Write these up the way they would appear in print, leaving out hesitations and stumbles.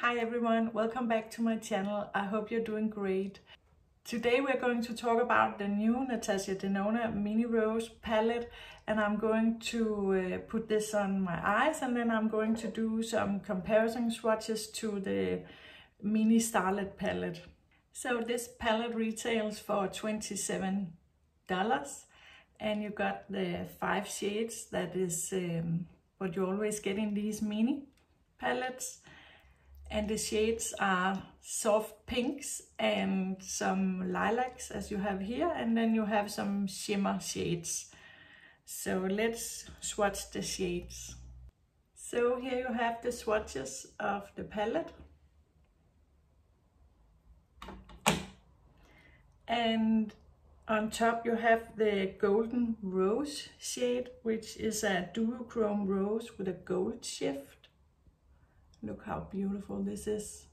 Hi everyone, welcome back to my channel. I hope you're doing great. Today we're going to talk about the new Natasha Denona Mini Rose palette, and I'm going to put this on my eyes, and then I'm going to do some comparison swatches to the Mini Starlet palette. So this palette retails for $27, and you got the 5 shades. That is what you always get in these mini palettes. And the shades are soft pinks and some lilacs, as you have here, and then you have some shimmer shades. So let's swatch the shades. So here you have the swatches of the palette. And on top you have the Golden Rose shade, which is a duochrome rose with a gold shift. Look how beautiful this is.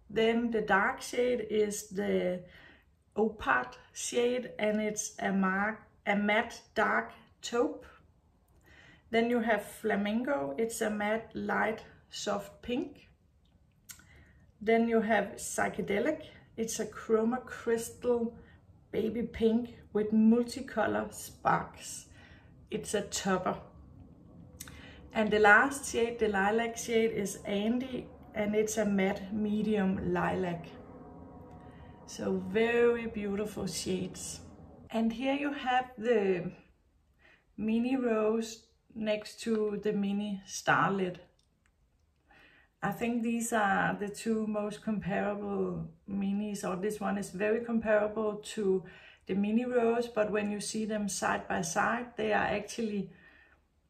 Then the dark shade is the Opart shade, and it's a matte dark taupe. Then you have Flamingo, it's a matte light soft pink. Then you have Psychedelic, it's a chroma crystal baby pink with multicolor sparks. It's a topper. And the last shade, the lilac shade, is Andy, and it's a matte medium lilac. So very beautiful shades. And here you have the Mini Rose next to the Mini Starlet. I think these are the two most comparable minis, or this one is very comparable to the Mini Rose, but when you see them side by side, they are actually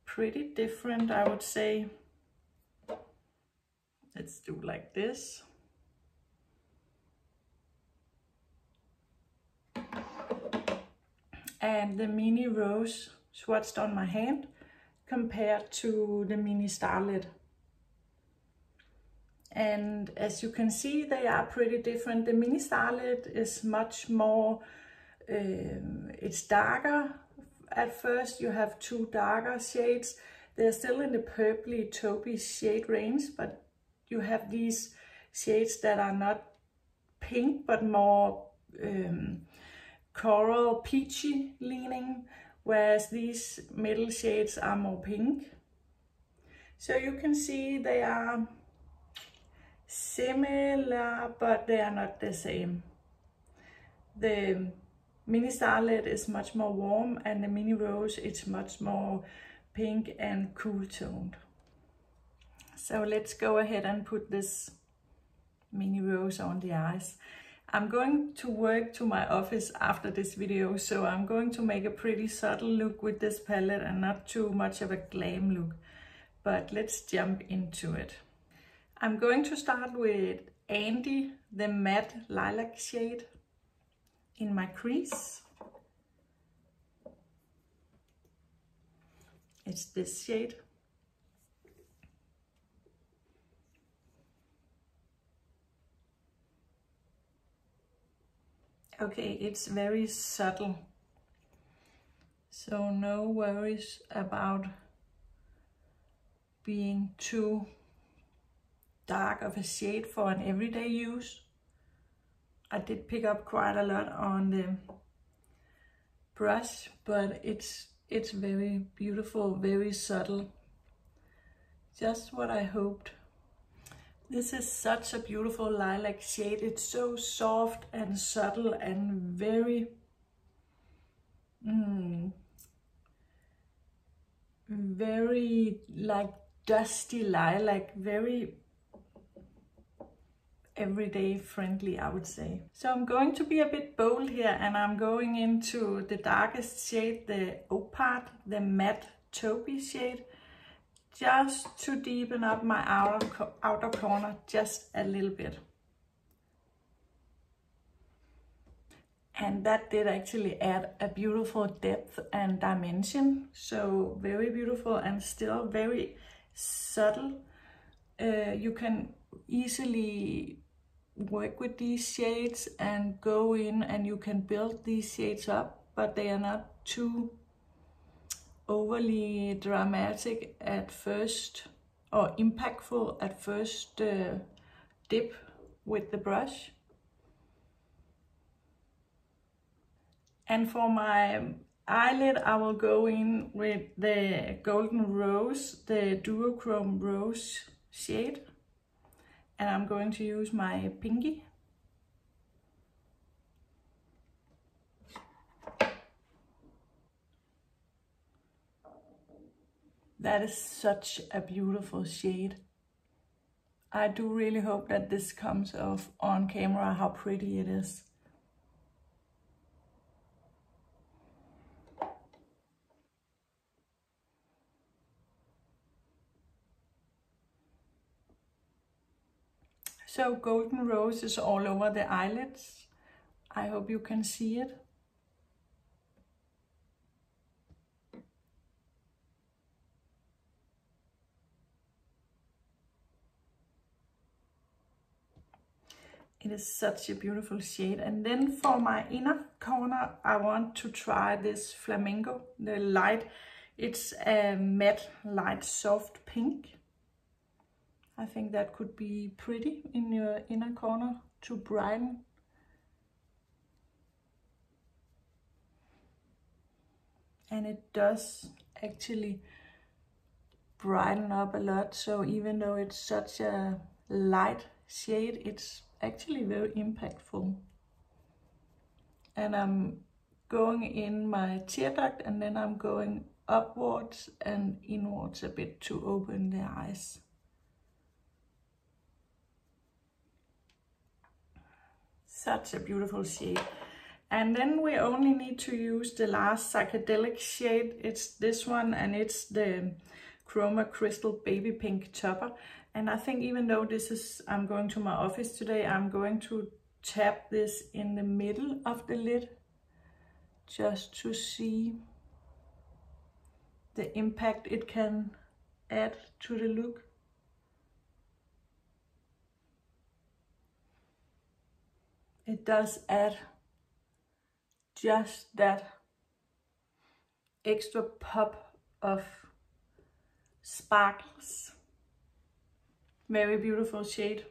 pretty different, I would say. Let's do like this. And the Mini Rose swatched on my hand compared to the Mini Starlet. And as you can see, they are pretty different. The Mini Starlet is much more, it's darker. At first you have two darker shades. They're still in the purpley taupey shade range, but you have these shades that are not pink but more coral peachy leaning, whereas these middle shades are more pink. So you can see they are similar, but they are not the same. The Mini Starlet is much more warm, and the Mini Rose it's much more pink and cool toned. So let's go ahead and put this Mini Rose on the eyes. I'm going to work to my office after this video, so I'm going to make a pretty subtle look with this palette and not too much of a glam look. But let's jump into it. I'm going to start with Andy, the matte lilac shade, in my crease. It's this shade. Okay, it's very subtle, so no worries about being too dark of a shade for an everyday use. I did pick up quite a lot on the brush, but it's very beautiful, very subtle. Just what I hoped. This is such a beautiful lilac shade. It's so soft and subtle and very, very like dusty lilac, very everyday friendly, I would say. So I'm going to be a bit bold here, and I'm going into the darkest shade, the Opart, the matte taupey shade, just to deepen up my outer corner just a little bit. And that did actually add a beautiful depth and dimension. So very beautiful and still very subtle. You can easily work with these shades and go in and you can build these shades up, but they are not too overly dramatic at first or impactful at first dip with the brush. And for my eyelid, I will go in with the Golden Rose, the Duochrome Rose shade. And I'm going to use my pinky. That is such a beautiful shade. I do really hope that this comes off on camera, how pretty it is. So Golden Rose is all over the eyelids. I hope you can see it. It is such a beautiful shade. And then for my inner corner, I want to try this Flamingo, the light. It's a matte, light, soft pink. I think that could be pretty in your inner corner to brighten. And it does actually brighten up a lot. So even though it's such a light shade, it's actually very impactful. And I'm going in my tear duct, and then I'm going upwards and inwards a bit to open the eyes. Such a beautiful shade. And then we only need to use the last psychedelic shade. It's this one, and it's the Chroma Crystal Baby Pink Topper. And I think even though this is, I'm going to my office today, I'm going to tap this in the middle of the lid just to see the impact it can add to the look. It does add just that extra pop of sparkles. Very beautiful shade.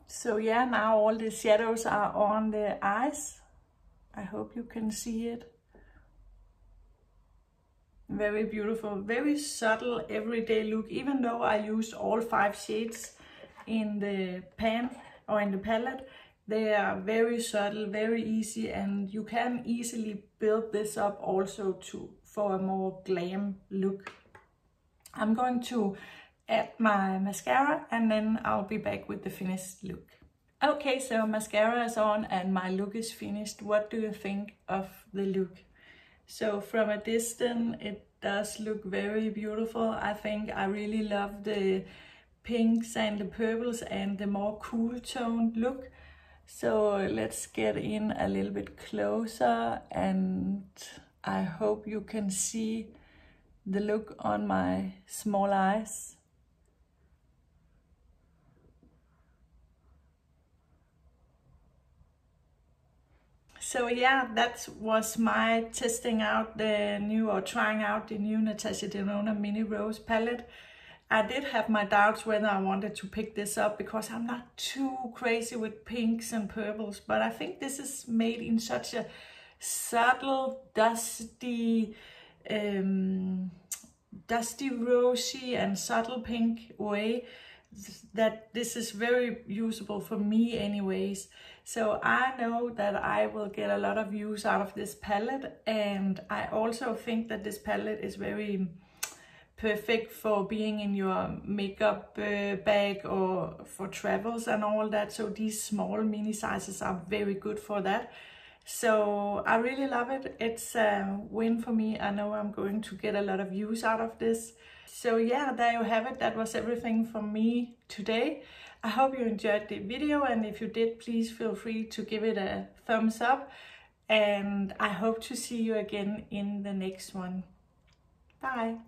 So yeah, now all the shadows are on the eyes. I hope you can see it. Very beautiful, very subtle everyday look. Even though I used all 5 shades in the pan or in the palette, they are very subtle, very easy, and you can easily build this up also for a more glam look. I'm going to add my mascara, and then I'll be back with the finished look. Okay, so mascara is on and my look is finished. What do you think of the look? So from a distance, it does look very beautiful. I think I really love the pinks and the purples and the more cool toned look. So let's get in a little bit closer, and I hope you can see the look on my small eyes. So yeah, that was my testing out the new, or trying out the new Natasha Denona Mini Rose palette. I did have my doubts whether I wanted to pick this up because I'm not too crazy with pinks and purples, but I think this is made in such a subtle, dusty, rosy and subtle pink way that this is very usable for me anyways. So I know that I will get a lot of use out of this palette, and I also think that this palette is very perfect for being in your makeup bag or for travels and all that. So these small mini sizes are very good for that. So I really love it. It's a win for me. I know I'm going to get a lot of use out of this. So yeah, there you have it. That was everything from me today. I hope you enjoyed the video, and if you did, please feel free to give it a thumbs up, and I hope to see you again in the next one. Bye.